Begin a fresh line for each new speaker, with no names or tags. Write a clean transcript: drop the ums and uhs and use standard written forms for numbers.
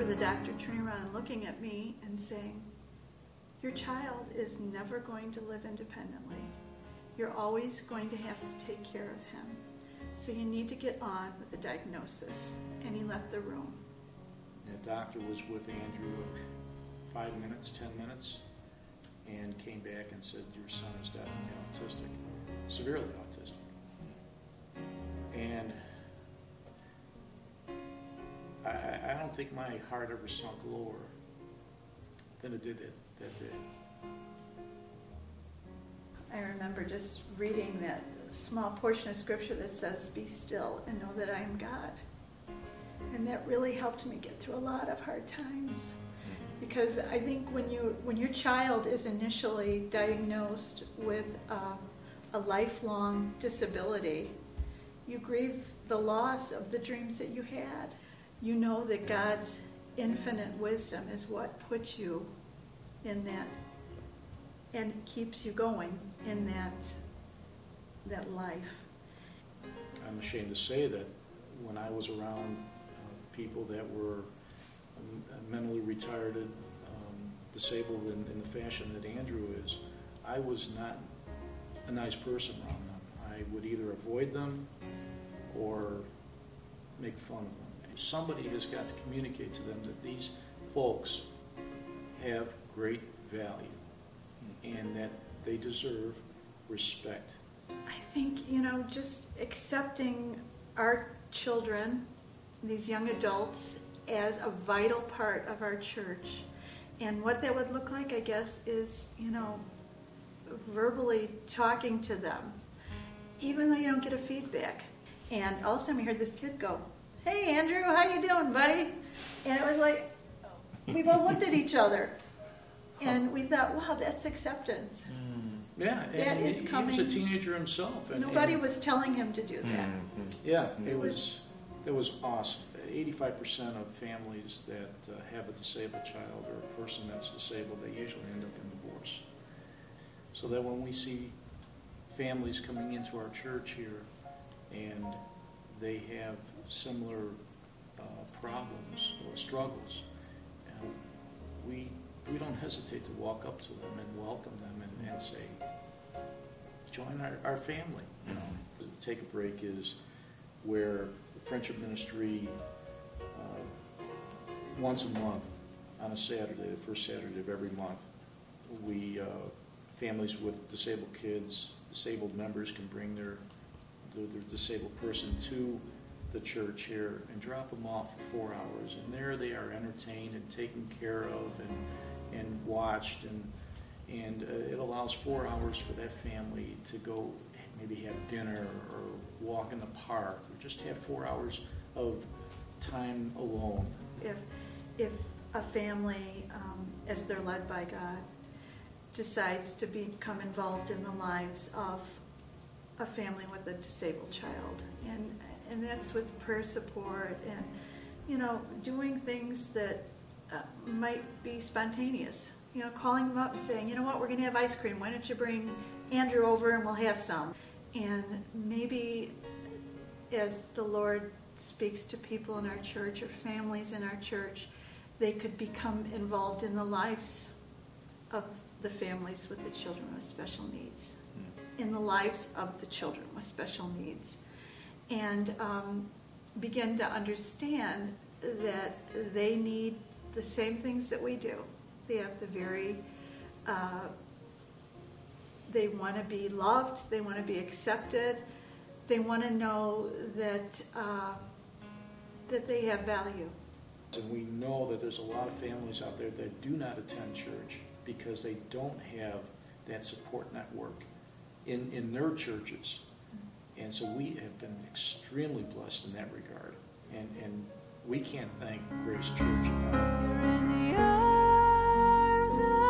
the doctor turning around and looking at me and saying, "Your child is never going to live independently. You're always going to have to take care of him. So you need to get on with the diagnosis." And he left the room.
The doctor was with Andrew 5 minutes, 10 minutes, and came back and said, "Your son is definitely autistic, severely autistic." And I don't think my heart ever sunk lower than it did that day.
I remember just reading that small portion of scripture that says, "Be still and know that I am God." And that really helped me get through a lot of hard times. Because I think when your child is initially diagnosed with a lifelong disability, you grieve the loss of the dreams that you had. You know that God's infinite wisdom is what puts you in that and keeps you going in that life.
I'm ashamed to say that when I was around people that were mentally retarded, disabled in the fashion that Andrew is, I was not a nice person around them. I would either avoid them or make fun of them. Somebody has got to communicate to them that these folks have great value and that they deserve respect.
I think, just accepting our children, these young adults, as a vital part of our church. And what that would look like, I guess, is, verbally talking to them, even though you don't get a feedback. And all of a sudden we heard this kid go, "Hey, Andrew, how you doing, buddy?" And it was like, we both looked at each other. And we thought, wow, that's acceptance.
Yeah, and he was a teenager himself. And
nobody was telling him to do that.
Yeah, it was awesome. 85% of families that have a disabled child or a person that's disabled, they usually end up in divorce. So that when we see families coming into our church here and they have similar problems or struggles, we don't hesitate to walk up to them and welcome them and say, "Join our family." The Take a Break is where the Friendship Ministry, once a month on a Saturday, the first Saturday of every month, we families with disabled kids, disabled members can bring their disabled person to the church here and drop them off for 4 hours, and there they are entertained and taken care of and watched, and it allows 4 hours for that family to go maybe have dinner or walk in the park or just have 4 hours of time alone.
If a family, as they're led by God, decides to become involved in the lives of a family with a disabled child, and that's with prayer support and doing things that might be spontaneous, calling them up and saying, "You know what, we're going to have ice cream, why don't you bring Andrew over and we'll have some." And maybe as the Lord speaks to people in our church or families in our church, they could become involved in the lives of the families with the children with special needs, in the lives of the children with special needs, and begin to understand that they need the same things that we do. They have they want to be loved, they want to be accepted, they want to know that that they have value.
And we know that there's a lot of families out there that do not attend church because they don't have that support network in their churches. And so we have been extremely blessed in that regard. And we can't thank Grace Church enough. You're in the arms of